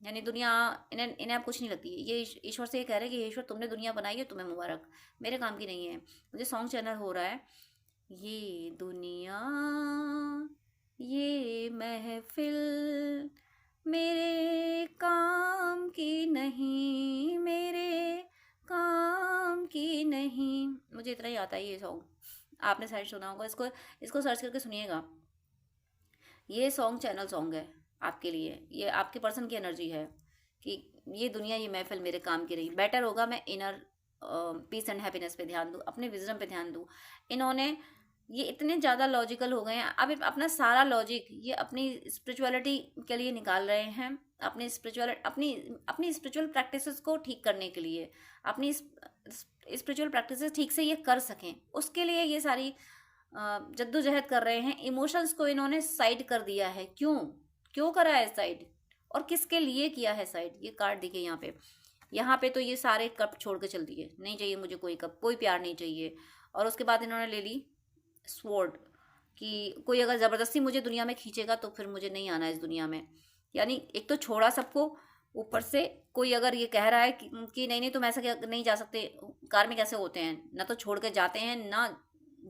यानी दुनिया इन्हें इन्हें अब कुछ नहीं लगती। ये ईश्वर से ये कह रहे हैं कि ईश्वर तुमने दुनिया बनाई है, तुम्हें मुबारक, मेरे काम की नहीं है। मुझे सॉन्ग चैनल हो रहा है, ये दुनिया ये महफिल मेरे काम की नहीं, मेरे काम की नहीं। मुझे इतना ही आता है ये सॉन्ग, आपने शायद सुना होगा। इसको सर्च करके सुनिएगा। ये सॉन्ग चैनल सॉन्ग है आपके लिए, ये आपके पर्सन की एनर्जी है कि ये दुनिया ये महफिल मेरे काम की रही। बेटर होगा मैं इनर पीस एंड हैप्पीनेस पे ध्यान दूँ, अपने विजडम पे ध्यान दूँ। इन्होंने ये इतने ज़्यादा लॉजिकल हो गए हैं, अब अपना सारा लॉजिक ये अपनी स्पिरिचुअलिटी के लिए निकाल रहे हैं, अपनी स्पिरिचुअल प्रैक्टिसेस को ठीक करने के लिए, अपनी स्पिरिचुअल प्रैक्टिसेस ठीक से ये कर सकें, उसके लिए ये सारी जद्दोजहद कर रहे हैं। इमोशंस को इन्होंने साइड कर दिया है। क्यों करा है साइड, और किसके लिए किया है साइड? ये कार्ड देखिए यहाँ पे तो ये सारे कप छोड़ के चल दिए, नहीं चाहिए मुझे कोई कप, कोई प्यार नहीं चाहिए। और उसके बाद इन्होंने ले ली स्वॉर्ड कि कोई अगर ज़बरदस्ती मुझे दुनिया में खींचेगा तो फिर मुझे नहीं आना इस दुनिया में। यानी एक तो छोड़ा सबको, ऊपर से कोई अगर ये कह रहा है कि नहीं नहीं तुम ऐसा क्या नहीं जा सकते। कार में कैसे होते हैं, ना तो छोड़ के जाते हैं ना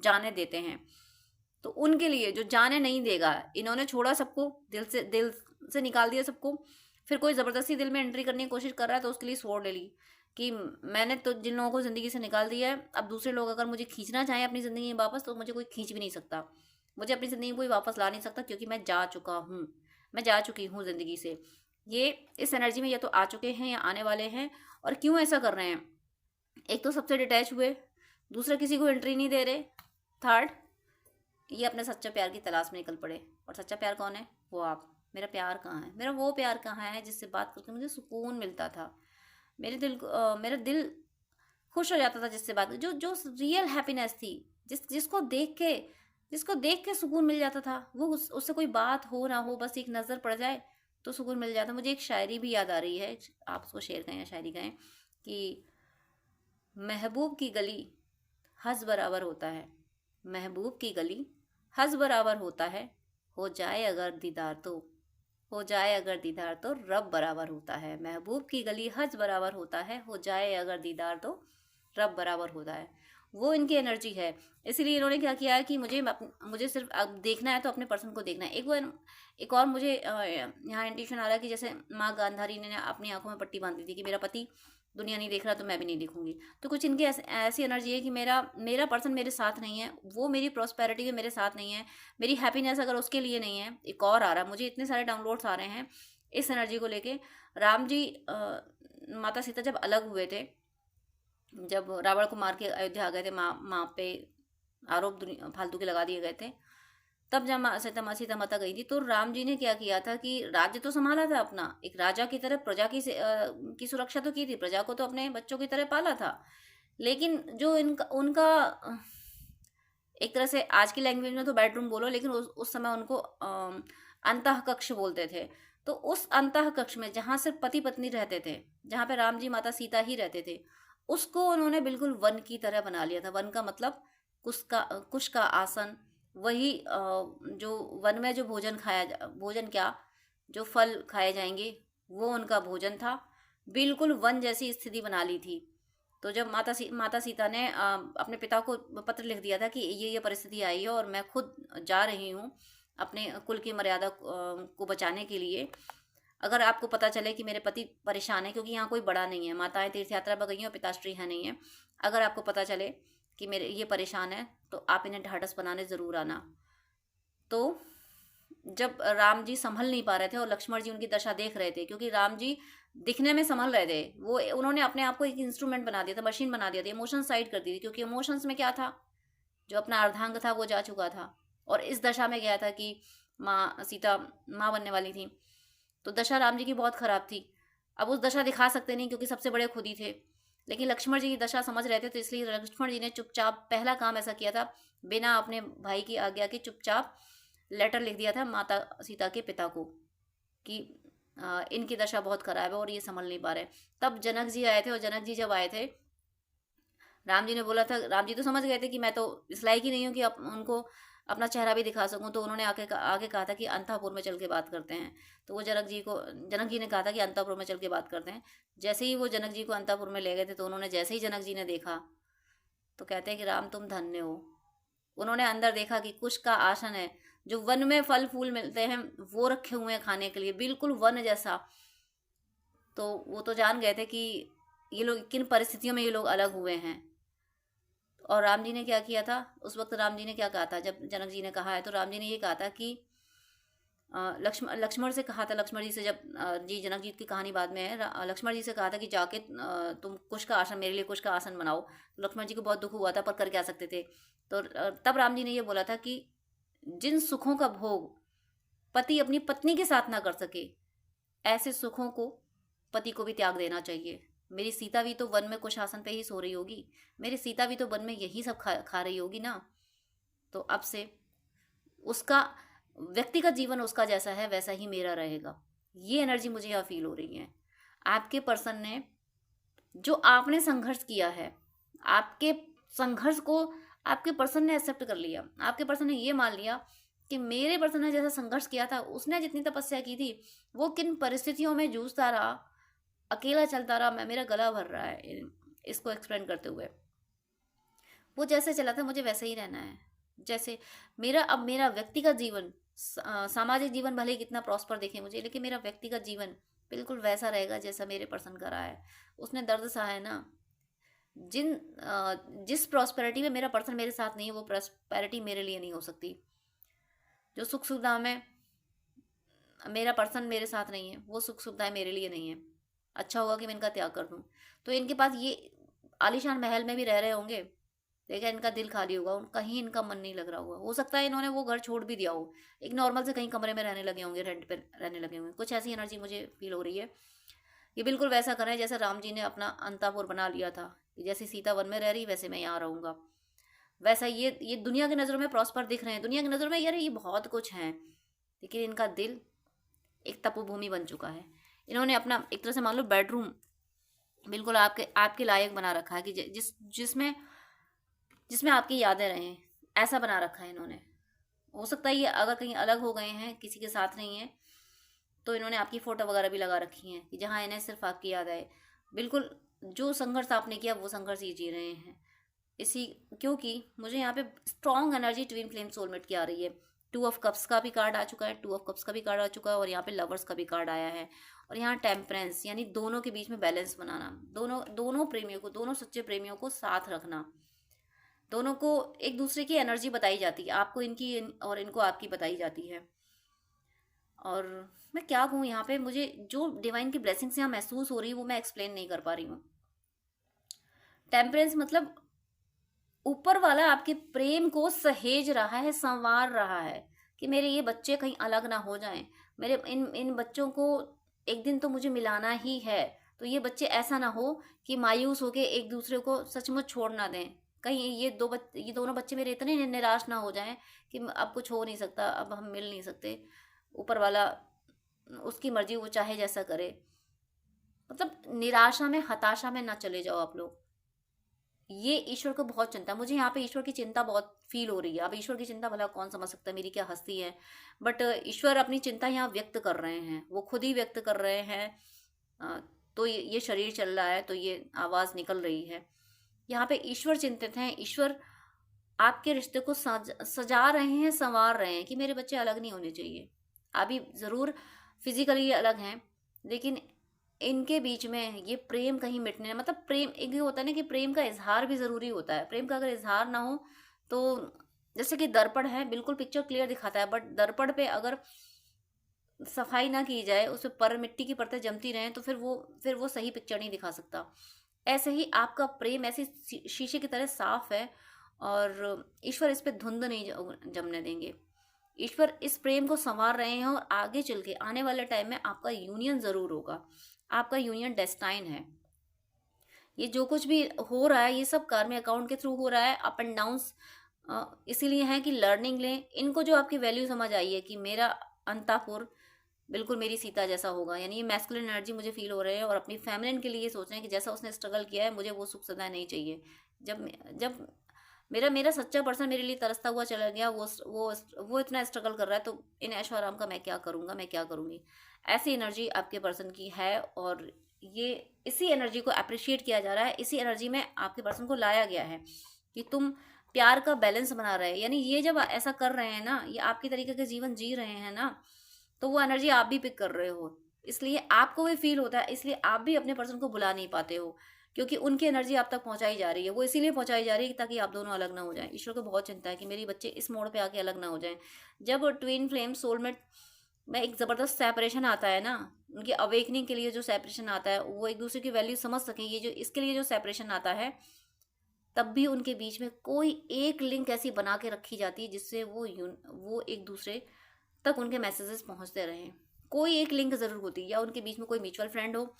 जाने देते हैं। तो उनके लिए जो जाने नहीं देगा, इन्होंने छोड़ा सबको, दिल से निकाल दिया सबको। फिर कोई ज़बरदस्ती दिल में एंट्री करने की कोशिश कर रहा है तो उसके लिए स्वॉर्ड ले ली कि मैंने तो जिन लोगों को ज़िंदगी से निकाल दिया है, अब दूसरे लोग अगर मुझे खींचना चाहें अपनी ज़िंदगी में वापस तो मुझे कोई खींच भी नहीं सकता, मुझे अपनी ज़िंदगी में कोई वापस ला नहीं सकता, क्योंकि मैं जा चुकी हूँ ज़िंदगी से। ये इस एनर्जी में या तो आ चुके हैं या आने वाले हैं। और क्यों ऐसा कर रहे हैं? एक तो सबसे डिटैच हुए, दूसरा किसी को एंट्री नहीं दे रहे, थर्ड ये अपने सच्चा प्यार की तलाश में निकल पड़े। और सच्चा प्यार कौन है? वो आप। मेरा प्यार कहाँ है? मेरा वो प्यार कहाँ है जिससे बात करके मुझे सुकून मिलता था, मेरा दिल खुश हो जाता था जिससे बात, जो रियल हैप्पीनेस थी, जिसको देख के सुकून मिल जाता था। वो उससे कोई बात हो ना हो, बस एक नज़र पड़ जाए तो सुकून मिल जाता। मुझे एक शायरी भी याद आ रही है, आप उसको शेयर करें या शायरी कहें कि महबूब की गली हंस बराबर होता है, महबूब की गली हंस बराबर होता है, हो जाए अगर दीदार तो रब बराबर होता है। महबूब की गली हंस बराबर होता है, हो जाए अगर दीदार तो रब बराबर होता है। वो इनकी एनर्जी है। इसीलिए इन्होंने क्या किया है कि मुझे सिर्फ अब देखना है तो अपने पर्सन को देखना है। एक और मुझे यहाँ इंट्यूशन आ रहा है कि जैसे माँ गांधारी ने अपनी आंखों में पट्टी बांधी थी कि मेरा पति दुनिया नहीं देख रहा तो मैं भी नहीं देखूंगी। तो कुछ इनकी ऐसी एनर्जी है कि मेरा मेरा पर्सन मेरे साथ नहीं है, वो मेरी प्रॉस्पेरिटी में मेरे साथ नहीं है, मेरी हैप्पीनेस अगर उसके लिए नहीं है। एक और आ रहा है, मुझे इतने सारे डाउनलोड्स आ रहे हैं इस एनर्जी को लेके। राम जी माता सीता जब अलग हुए थे, जब रावण को मार के अयोध्या आ गए थे, माँ पे आरोप फालतू के लगा दिए गए थे, तब जब सीता माता गई थी तो राम जी ने क्या किया था कि राज्य तो संभाला था अपना, एक राजा की तरह प्रजा की सुरक्षा तो की थी, प्रजा को तो अपने बच्चों की तरह पाला था। लेकिन जो इनका उनका एक तरह से आज की लैंग्वेज में तो बेडरूम बोलो, लेकिन उस समय उनको अंतः कक्ष बोलते थे। तो उस अंतः कक्ष में जहाँ सिर्फ पति पत्नी रहते थे, जहाँ पे राम जी माता सीता ही रहते थे, उसको उन्होंने बिल्कुल वन की तरह बना लिया था। वन का मतलब कुश का आसन, वही जो वन में जो भोजन क्या, जो फल खाए जाएंगे वो उनका भोजन था। बिल्कुल वन जैसी स्थिति बना ली थी। तो जब माता सीता ने अपने पिता को पत्र लिख दिया था कि ये परिस्थिति आई है और मैं खुद जा रही हूँ अपने कुल की मर्यादा को बचाने के लिए, अगर आपको पता चले कि मेरे पति परेशान है, क्योंकि यहाँ कोई बड़ा नहीं है, माताएं तीर्थ यात्रा पर गई हैं और पिताश्री है नहीं है, अगर आपको पता चले कि मेरे ये परेशान है तो आप इन्हें ढाढ़स बनाने ज़रूर आना। तो जब राम जी संभल नहीं पा रहे थे और लक्ष्मण जी उनकी दशा देख रहे थे, क्योंकि राम जी दिखने में संभल रहे थे, वो उन्होंने अपने आप को एक इंस्ट्रूमेंट बना दिया था, मशीन बना दिया था, इमोशन साइड कर दी थी, क्योंकि इमोशंस में क्या था, जो अपना अर्धांग था वो जा चुका था और इस दशा में गया था कि माँ सीता माँ बनने वाली थी। तो दशा राम जी की बहुत खराब थी। अब उस दशा दिखा सकते नहीं क्योंकि सबसे बड़े खुद ही थे, लेकिन लक्ष्मण जी की दशा समझ रहे थे, तो इसलिए लक्ष्मण जी ने चुपचाप पहला काम ऐसा किया था, बिना अपने भाई की आज्ञा के चुपचाप लेटर लिख दिया था माता सीता के पिता को कि इनकी दशा बहुत खराब है और ये संभल नहीं पा रहे। तब जनक जी आए थे और जनक जी जब आए थे, राम जी ने बोला था, राम जी तो समझ गए थे कि मैं तो इस लायक ही नहीं हूँ कि उनको अपना चेहरा भी दिखा सकूं, तो उन्होंने आगे कहा था कि अंतापुर में चल के बात करते हैं। तो वो जनक जी ने कहा था कि अंतापुर में चल के बात करते हैं। जैसे ही वो जनक जी को अंतापुर में ले गए थे, तो उन्होंने जैसे ही जनक जी ने देखा तो कहते हैं कि राम तुम धन्य हो। उन्होंने अंदर देखा कि कुश का आसन है, जो वन में फल फूल मिलते हैं वो रखे हुए हैं खाने के लिए, बिल्कुल वन जैसा। तो वो तो जान गए थे कि ये लोग किन परिस्थितियों में ये लोग अलग हुए हैं। और राम जी ने क्या किया था उस वक्त, राम जी ने क्या कहा था जब जनक जी ने कहा है, तो राम जी ने ये कहा था कि लक्ष्मण से कहा था, लक्ष्मण जी से जब जी जनक जी की कहानी बाद में है, लक्ष्मण जी से कहा था कि जाके तुम कुश का आसन, मेरे लिए कुश का आसन बनाओ। तो लक्ष्मण जी को बहुत दुख हुआ था पर कर क्या सकते थे। तो तब राम जी ने ये बोला था कि जिन सुखों का भोग पति अपनी पत्नी के साथ ना कर सके, ऐसे सुखों को पति को भी त्याग देना चाहिए। मेरी सीता भी तो वन में कुश आसन पे ही सो रही होगी, मेरी सीता भी तो वन में यही सब खा रही होगी ना। तो अब से उसका व्यक्तिगत जीवन उसका जैसा है वैसा ही मेरा रहेगा। ये एनर्जी मुझे यहाँ फील हो रही है। आपके पर्सन ने, जो आपने संघर्ष किया है, आपके संघर्ष को आपके पर्सन ने एक्सेप्ट कर लिया। आपके पर्सन ने ये मान लिया कि मेरे पर्सन ने जैसा संघर्ष किया था, उसने जितनी तपस्या की थी, वो किन परिस्थितियों में जूझता रहा, अकेला चलता रहा, मैं मेरा गला भर रहा है इसको एक्सप्लेन करते हुए। वो जैसे चला था मुझे वैसे ही रहना है। जैसे मेरा व्यक्तिगत जीवन, सामाजिक जीवन भले ही कितना प्रॉस्पर दिखे मुझे, लेकिन मेरा व्यक्तिगत जीवन बिल्कुल वैसा रहेगा जैसा मेरे पर्सन का रहा है। उसने दर्द सहा है ना। जिस प्रॉस्पेरिटी में मेरा पर्सन मेरे साथ नहीं है, वो प्रॉस्पेरिटी मेरे लिए नहीं हो सकती। जो सुख सुविधा में मेरा पर्सन मेरे साथ नहीं है, वो सुख सुविधाएं मेरे लिए नहीं है। अच्छा होगा कि मैं इनका त्याग कर दूं। तो इनके पास ये आलीशान महल में भी रह रहे होंगे, लेकिन इनका दिल खाली होगा, कहीं इनका मन नहीं लग रहा होगा। हो सकता है इन्होंने वो घर छोड़ भी दिया हो, एक नॉर्मल से कहीं कमरे में रहने लगे होंगे, रेंट पे रहने लगे होंगे। कुछ ऐसी एनर्जी मुझे फील हो रही है। ये बिल्कुल वैसा कर रहे हैं जैसे राम जी ने अपना अंतापुर बना लिया था, कि जैसे सीता वन में रह रही वैसे मैं यहाँ रहूँगा। वैसा ये दुनिया की नज़रों में प्रॉस्पर दिख रहे हैं, दुनिया की नज़रों में यार ये बहुत कुछ है, लेकिन इनका दिल एक तपोभूमि बन चुका है। इन्होंने अपना एक तरह से मान लो बेडरूम बिल्कुल आपके लायक बना रखा है, कि जिसमें आपकी यादें रहें, ऐसा बना रखा है इन्होंने। हो सकता है ये अगर कहीं अलग हो गए हैं, किसी के साथ नहीं है, तो इन्होंने आपकी फ़ोटो वगैरह भी लगा रखी हैं कि जहाँ इन्हें सिर्फ आपकी याद आए। बिल्कुल जो संघर्ष आपने किया वो संघर्ष ये जी रहे हैं। इसी क्योंकि मुझे यहाँ पे strong energy twin flame soulmate की आ रही है। 2 ऑफ कप्स का भी कार्ड आ चुका है, 2 ऑफ कप्स का भी कार्ड आ चुका है, और यहाँ पे लवर्स का भी कार्ड आया है। और यहाँ टेम्परेंस, यानी दोनों के बीच में बैलेंस बनाना, दोनों दोनों प्रेमियों को, दोनों सच्चे प्रेमियों को साथ रखना। दोनों को एक दूसरे की एनर्जी बताई जाती है, आपको इनकी और इनको आपकी बताई जाती है। और मैं क्या कहूँ, यहाँ पे मुझे जो डिवाइन की ब्लेसिंग्स यहाँ महसूस हो रही है वो मैं एक्सप्लेन नहीं कर पा रही हूँ। टेम्परेंस मतलब ऊपर वाला आपके प्रेम को सहेज रहा है, संवार रहा है कि मेरे ये बच्चे कहीं अलग ना हो जाएं, मेरे इन इन बच्चों को एक दिन तो मुझे मिलाना ही है। तो ये बच्चे ऐसा ना हो कि मायूस होके एक दूसरे को सचमुच छोड़ ना दें। कहीं ये दोनों बच्चे मेरे इतने निराश ना हो जाएं कि अब कुछ हो नहीं सकता, अब हम मिल नहीं सकते, ऊपर वाला उसकी मर्जी, वो चाहे जैसा करे। मतलब निराशा में, हताशा में ना चले जाओ आप लोग। ये ईश्वर को बहुत चिंता, मुझे यहाँ पे ईश्वर की चिंता बहुत फील हो रही है। अब ईश्वर की चिंता भला कौन समझ सकता है, मेरी क्या हस्ती है, बट ईश्वर अपनी चिंता यहाँ व्यक्त कर रहे हैं, वो खुद ही व्यक्त कर रहे हैं। तो ये शरीर चल रहा है तो ये आवाज़ निकल रही है। यहाँ पे ईश्वर चिंतित हैं, ईश्वर आपके रिश्ते को सजा रहे हैं, संवार रहे हैं कि मेरे बच्चे अलग नहीं होने चाहिए। अभी ज़रूर फिजिकली अलग हैं, लेकिन इनके बीच में ये प्रेम कहीं मिटने, मतलब प्रेम एक ये होता है ना कि प्रेम का इजहार भी ज़रूरी होता है। प्रेम का अगर इजहार ना हो तो, जैसे कि दर्पण है, बिल्कुल पिक्चर क्लियर दिखाता है, बट दर्पण पे अगर सफाई ना की जाए, उस पर मिट्टी की परतें जमती रहें, तो फिर वो सही पिक्चर नहीं दिखा सकता। ऐसे ही आपका प्रेम ऐसे शीशे की तरह साफ है, और ईश्वर इस पे धुंध नहीं जमने देंगे। ईश्वर इस प्रेम को संवार रहे हैं, और आगे चल के आने वाले टाइम में आपका यूनियन ज़रूर होगा। आपका यूनियन डेस्टाइन है। ये जो कुछ भी हो रहा है ये सब कार्मिक अकाउंट के थ्रू हो रहा है, अप एंड डाउन्स इसीलिए है कि लर्निंग लें। इनको जो आपकी वैल्यू समझ आई है कि मेरा अंतापुर बिल्कुल मेरी सीता जैसा होगा, यानी ये मैस्कुलिन एनर्जी मुझे फील हो रहे हैं, और अपनी फैमिली के लिए सोच रहे हैं कि जैसा उसने स्ट्रगल किया है मुझे वो सुख सदा नहीं चाहिए। जब जब मेरा मेरा सच्चा पर्सन मेरे लिए तरसता हुआ चला गया, वो इतना स्ट्रगल कर रहा है, तो इन ऐशो आराम का मैं क्या करूँगा, मैं क्या करूँगी। ऐसी एनर्जी आपके पर्सन की है, और ये इसी एनर्जी को अप्रिशिएट किया जा रहा है, इसी एनर्जी में आपके पर्सन को लाया गया है कि तुम प्यार का बैलेंस बना रहे हैं। यानी ये जब ऐसा कर रहे हैं ना, ये आपकी तरीके के जीवन जी रहे हैं ना, तो वो एनर्जी आप भी पिक कर रहे हो, इसलिए आपको भी फील होता है, इसलिए आप भी अपने पर्सन को बुला नहीं पाते हो, क्योंकि उनकी एनर्जी आप तक पहुंचाई जा रही है। वो इसीलिए पहुंचाई जा रही है ताकि आप दोनों अलग ना हो जाएं। ईश्वर को बहुत चिंता है कि मेरी बच्चे इस मोड़ पे आके अलग ना हो जाएं। जब ट्विन फ्लेम सोलमेट में एक ज़बरदस्त सेपरेशन आता है ना, उनकी अवेकनिंग के लिए जो सेपरेशन आता है, वो एक दूसरे की वैल्यू समझ सकें, ये जो इसके लिए जो सेपरेशन आता है, तब भी उनके बीच में कोई एक लिंक ऐसी बना के रखी जाती है जिससे वो एक दूसरे तक उनके मैसेजेस पहुंचते रहें। कोई एक लिंक ज़रूर होती है, या उनके बीच में कोई म्यूचुअल फ्रेंड हो,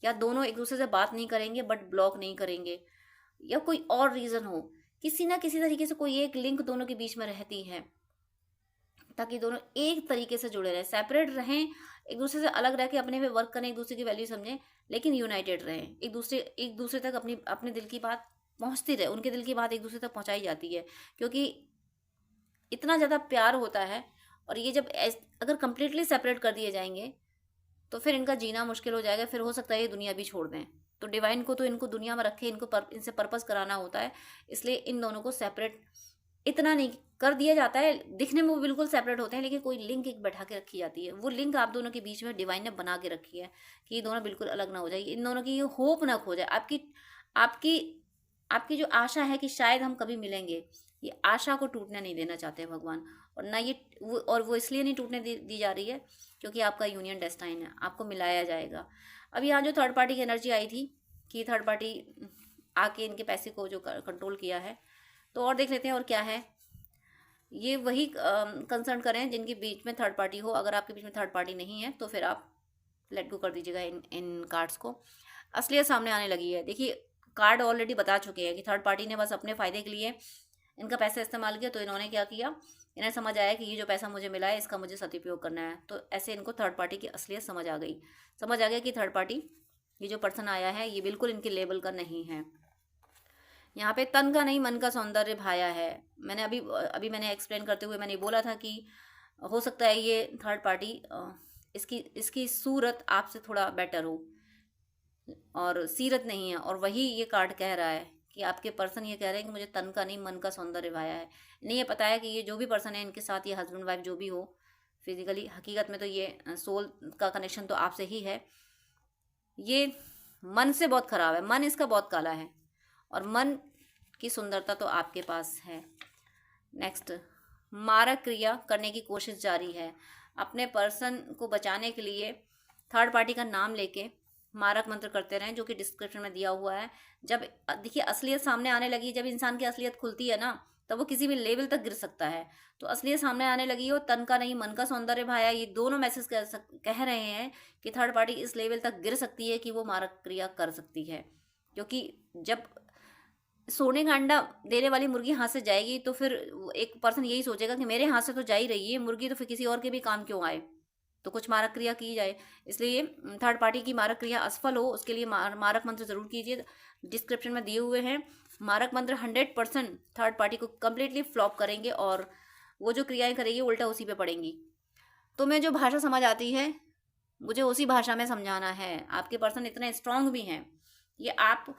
या दोनों एक दूसरे से बात नहीं करेंगे बट ब्लॉक नहीं करेंगे, या कोई और रीज़न हो, किसी ना किसी तरीके से कोई एक लिंक दोनों के बीच में रहती है, ताकि दोनों एक तरीके से जुड़े रहें। सेपरेट रहें, एक दूसरे से अलग रह के अपने में वर्क करें, एक दूसरे की वैल्यू समझें, लेकिन यूनाइटेड रहें। एक दूसरे तक अपने दिल की बात पहुंचती रहे, उनके दिल की बात एक दूसरे तक पहुंचाई जाती है, क्योंकि इतना ज़्यादा प्यार होता है। और ये जब अगर कंप्लीटली सेपरेट कर दिए जाएंगे तो फिर इनका जीना मुश्किल हो जाएगा, फिर हो सकता है ये दुनिया भी छोड़ दें। तो डिवाइन को तो इनको दुनिया में रखे, इनसे पर्पस कराना होता है, इसलिए इन दोनों को सेपरेट इतना नहीं कर दिया जाता है। दिखने में वो बिल्कुल सेपरेट होते हैं, लेकिन कोई लिंक एक बैठा के रखी जाती है। वो लिंक आप दोनों के बीच में डिवाइन ने बना के रखी है कि ये दोनों बिल्कुल अलग ना हो जाए, इन दोनों की ये होप ना खो जाए। आपकी आपकी आपकी जो आशा है कि शायद हम कभी मिलेंगे, ये आशा को टूटने नहीं देना चाहते हैं भगवान। और ना वो इसलिए नहीं टूटने दी जा रही है क्योंकि आपका यूनियन डेस्टाइन है, आपको मिलाया जाएगा। अब यहाँ जो थर्ड पार्टी की एनर्जी आई थी कि थर्ड पार्टी आके इनके पैसे को जो कंट्रोल किया है, तो और देख लेते हैं और क्या है। ये वही कंसर्न करें जिनके बीच में थर्ड पार्टी हो। अगर आपके बीच में थर्ड पार्टी नहीं है तो फिर आप लेट गो कर दीजिएगा इन कार्ड्स को। असलियत सामने आने लगी है। देखिए, कार्ड ऑलरेडी बता चुके हैं कि थर्ड पार्टी ने बस अपने फ़ायदे के लिए इनका पैसा इस्तेमाल किया। तो इन्होंने क्या किया, इन्हें समझ आया कि ये जो पैसा मुझे मिला है इसका मुझे सदुपयोग करना है। तो ऐसे इनको थर्ड पार्टी की असलियत समझ आ गई। समझ आ गया कि थर्ड पार्टी, ये जो पर्सन आया है ये बिल्कुल इनके लेवल का नहीं है। यहाँ पे तन का नहीं मन का सौंदर्य भाया है। मैंने अभी मैंने एक्सप्लेन करते हुए मैंने बोला था कि हो सकता है ये थर्ड पार्टी इसकी सूरत आपसे थोड़ा बेटर हो और सीरत नहीं है। और वही ये कार्ड कह रहा है कि आपके पर्सन ये कह रहे हैं कि मुझे तन का नहीं मन का सौंदर्य भाया है। इन्हें ये पता है कि ये जो भी पर्सन है इनके साथ, ये हस्बैंड वाइफ जो भी हो, फिजिकली हकीकत में तो ये सोल का कनेक्शन तो आपसे ही है। ये मन से बहुत खराब है, मन इसका बहुत काला है और मन की सुंदरता तो आपके पास है। नेक्स्ट, मारक क्रिया करने की कोशिश जारी है। अपने पर्सन को बचाने के लिए थर्ड पार्टी का नाम लेके मारक मंत्र करते रहें, जो कि डिस्क्रिप्शन में दिया हुआ है। जब देखिए असलियत सामने आने लगी, जब इंसान की असलियत खुलती है ना, तब वो किसी भी लेवल तक गिर सकता है। तो असलियत सामने आने लगी हो, तन का नहीं मन का सौंदर्य भाया, ये दोनों मैसेज कह रहे हैं कि थर्ड पार्टी इस लेवल तक गिर सकती है कि वो मारक क्रिया कर सकती है। क्योंकि जब सोने का अंडा देने वाली मुर्गी हाथ से जाएगी तो फिर एक पर्सन यही सोचेगा कि मेरे हाथ से तो जा ही रही है मुर्गी, तो फिर किसी और के भी काम क्यों आए, तो कुछ मारक क्रिया की जाए। इसलिए थर्ड पार्टी की मारक क्रिया असफल हो उसके लिए मारक मंत्र जरूर कीजिए, डिस्क्रिप्शन में दिए हुए हैं। मारक मंत्र 100% थर्ड पार्टी को कम्प्लीटली फ्लॉप करेंगे और वो जो क्रियाएं करेगी उल्टा उसी पे पड़ेंगी। तो मैं जो भाषा समझ आती है मुझे उसी भाषा में समझाना है। आपके पर्सन इतने स्ट्रांग भी हैं, ये आप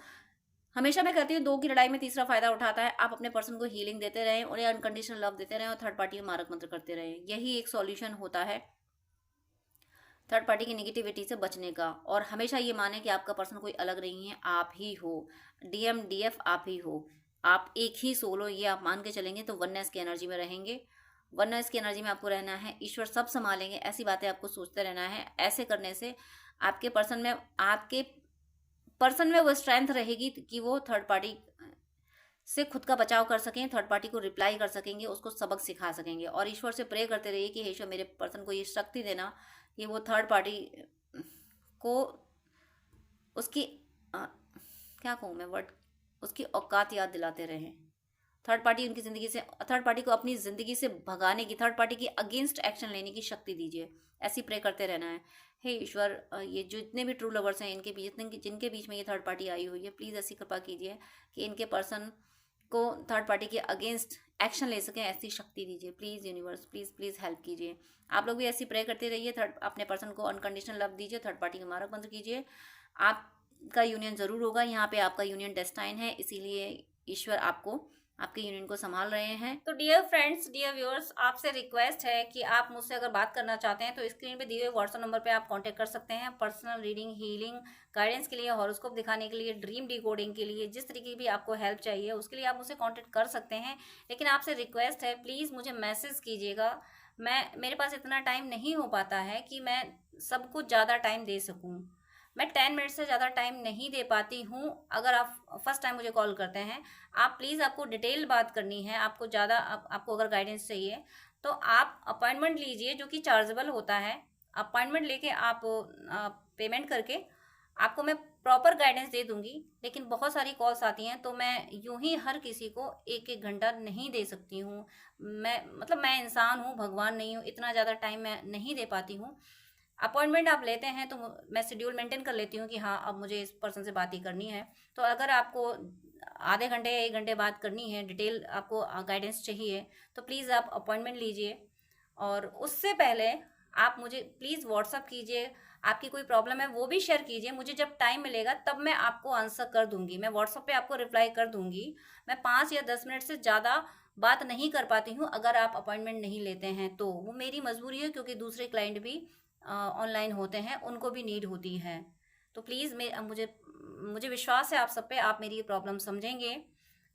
हमेशा मैं कहती हूँ 2 की लड़ाई में तीसरा फायदा उठाता है। आप अपने पर्सन को हीलिंग देते रहें, उन्हें अनकंडीशनल लव देते रहें और थर्ड पार्टी को मारक मंत्र करते रहें। यही एक सॉल्यूशन होता है थर्ड पार्टी की नेगेटिविटी से बचने का। और हमेशा ये माने कि आपका पर्सन कोई अलग नहीं है, आप ही हो, डीएम डीएफ आप ही हो, आप एक ही सोल हो, ये आप मान के चलेंगे तो वननेस की एनर्जी में रहेंगे। वननेस की एनर्जी में आपको रहना है, ईश्वर सब संभालेंगे, ऐसी बातें आपको सोचते रहना है। ऐसे करने से आपके पर्सन में वो स्ट्रेंथ रहेगी कि वो थर्ड पार्टी से खुद का बचाव कर सकें, थर्ड पार्टी को रिप्लाई कर सकेंगे, उसको सबक सिखा सकेंगे। और ईश्वर से प्रे करते रहिए कि हे ईश्वर मेरे पर्सन को ये शक्ति देना कि वो थर्ड पार्टी को उसकी क्या कहूँ मैं वर्ड, उसकी औकात याद दिलाते रहें। थर्ड पार्टी को अपनी ज़िंदगी से भगाने की, थर्ड पार्टी के अगेंस्ट एक्शन लेने की शक्ति दीजिए। ऐसी प्रे करते रहना है। हे ईश्वर, ये जो जितने भी ट्रू लवर्स हैं इनके बीच, जिनके बीच में ये थर्ड पार्टी आई हुई है, प्लीज़ ऐसी कृपा कीजिए कि इनके पर्सन को थर्ड पार्टी के अगेंस्ट एक्शन ले सकें, ऐसी शक्ति दीजिए। Please universe, please please help कीजिए। आप लोग भी ऐसी प्रे करते रहिए। अपने पर्सन को अनकंडीशनल लव दीजिए, थर्ड पार्टी का मारक मंत्र कीजिए। आपका यूनियन ज़रूर होगा। यहाँ पे आपका यूनियन डेस्टाइन है, इसीलिए ईश्वर आपको आपके यूनियन को संभाल रहे हैं। तो डियर फ्रेंड्स, डियर व्यूअर्स, आपसे रिक्वेस्ट है कि आप मुझसे अगर बात करना चाहते हैं तो स्क्रीन पे दिए हुए व्हाट्सएप नंबर पे आप कांटेक्ट कर सकते हैं। पर्सनल रीडिंग, हीलिंग, गाइडेंस के लिए, हॉरोस्कोप दिखाने के लिए, ड्रीम डिकोडिंग के लिए, जिस तरीके की भी आपको हेल्प चाहिए उसके लिए आप मुझसे कांटेक्ट कर सकते हैं। लेकिन आपसे रिक्वेस्ट है, प्लीज़ मुझे मैसेज कीजिएगा। मेरे पास इतना टाइम नहीं हो पाता है कि मैं सबको ज़्यादा टाइम दे सकूँ। मैं 10 मिनट से ज़्यादा टाइम नहीं दे पाती हूँ। अगर आप फर्स्ट टाइम मुझे कॉल करते हैं, आप प्लीज़, आपको डिटेल बात करनी है, आपको ज़्यादा आपको अगर गाइडेंस चाहिए तो आप अपॉइंटमेंट लीजिए, जो कि चार्जेबल होता है। अपॉइंटमेंट लेके आप पेमेंट करके आपको मैं प्रॉपर गाइडेंस दे दूंगी। लेकिन बहुत सारी कॉल्स आती हैं तो मैं यूं ही हर किसी को 1-1 घंटा नहीं दे सकती हूँ। मैं इंसान हूँ, भगवान नहीं हूँ, इतना ज़्यादा टाइम मैं नहीं दे पाती हूँ। अपॉइंटमेंट आप लेते हैं तो मैं शेड्यूल मेंटेन कर लेती हूँ कि हाँ अब मुझे इस पर्सन से बात ही करनी है। तो अगर आपको आधे घंटे या 1 घंटे बात करनी है, डिटेल आपको गाइडेंस चाहिए, तो प्लीज़ आप अपॉइंटमेंट लीजिए। और उससे पहले आप मुझे प्लीज़ व्हाट्सअप कीजिए, आपकी कोई प्रॉब्लम है वो भी शेयर कीजिए। मुझे जब टाइम मिलेगा तब मैं आपको आंसर कर दूंगी, मैं व्हाट्सअप पे आपको रिप्लाई कर दूंगी। मैं 5 या 10 मिनट से ज़्यादा बात नहीं कर पाती हूँ अगर आप अपॉइंटमेंट नहीं लेते हैं तो। वो मेरी मजबूरी है, क्योंकि दूसरे क्लाइंट भी ऑनलाइन होते हैं, उनको भी नीड होती है। तो प्लीज़ मुझे विश्वास है आप सब पे, आप मेरी प्रॉब्लम समझेंगे।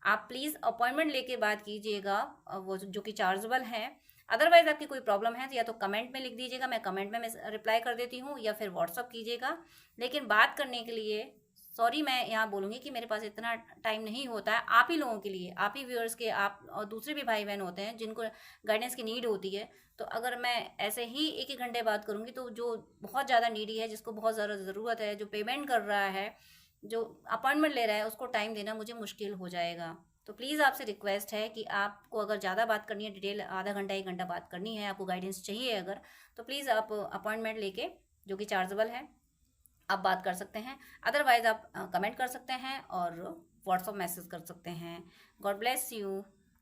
आप प्लीज़ अपॉइंटमेंट लेके बात कीजिएगा, वो जो कि चार्जेबल है। अदरवाइज आपकी कोई प्रॉब्लम है तो या तो कमेंट में लिख दीजिएगा, मैं कमेंट में रिप्लाई कर देती हूँ, या फिर व्हाट्सअप कीजिएगा। लेकिन बात करने के लिए सॉरी, मैं यहाँ बोलूँगी कि मेरे पास इतना टाइम नहीं होता है। आप ही लोगों के लिए, आप ही व्यूअर्स के, आप और दूसरे भी भाई बहन होते हैं जिनको गाइडेंस की नीड होती है। तो अगर मैं ऐसे ही 1-1 घंटे बात करूँगी तो जो बहुत ज़्यादा नीडी है, जिसको बहुत ज़्यादा ज़रूरत है, जो पेमेंट कर रहा है, जो अपॉइंटमेंट ले रहा है, उसको टाइम देना मुझे मुश्किल हो जाएगा। तो प्लीज़ आपसे रिक्वेस्ट है कि आपको अगर ज़्यादा बात करनी है, डिटेल आधा घंटा 1 घंटा बात करनी है, आपको गाइडेंस चाहिए अगर, तो प्लीज़ आप अपॉइंटमेंट लेके, जो कि चार्जेबल है, आप बात कर सकते हैं। अदरवाइज आप कमेंट कर सकते हैं और व्हाट्सअप मैसेज कर सकते हैं। God bless you.